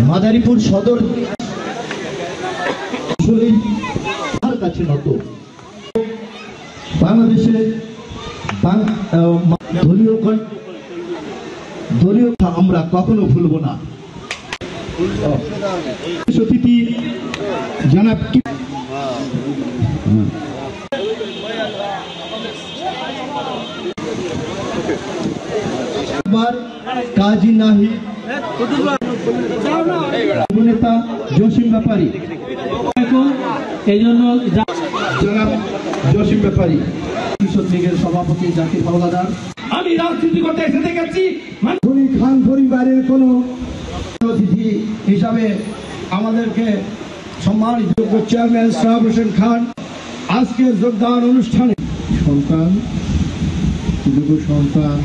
মাদারীপুর সদর কাছে নত বাংলাদেশে দলীয় আমরা কখনো ভুলব না। অতিথি জনাব কাজী নাহি নেতা জসিম ব্যাপারী, এই জন্য জনাব জসিম ব্যাপারী কৃষক লীগের সভাপতি জাকির হাওলাদার। আমি রাজনীতি করতে এসে দেখেছি খান পরিবারের কোন অতিথি হিসাবে আমাদেরকে সম্মানিত চেয়ারম্যান সাহেব হোসেন খান আজকের যোগদান অনুষ্ঠানে সন্তান যুব সন্তান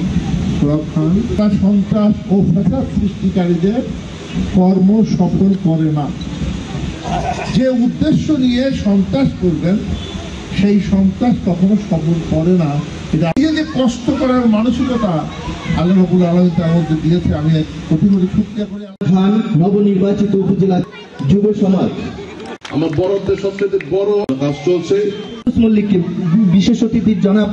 খান সন্ত্রাস ও ফ্যাসাদ সৃষ্টিকারীদের কর্ম সফল করে না। যে উদ্দেশ্য নিয়ে সন্ত্রাস করবেন সেই সন্ত্রাস কখনো সফল করে না। এটা যে কষ্ট করার মানসিকতা আল্লাহ রাব্বুল আলামিন তার মধ্যে দিয়েছে। আমি কোটি কোটি শুকরিয়া করি। খান নবনির্বাচিত উপজেলা যুব সমাজ আমার বড়দের সবচেয়ে বড় কাজ চলছে। মল্লিককে বিশেষ অতিথি জনাব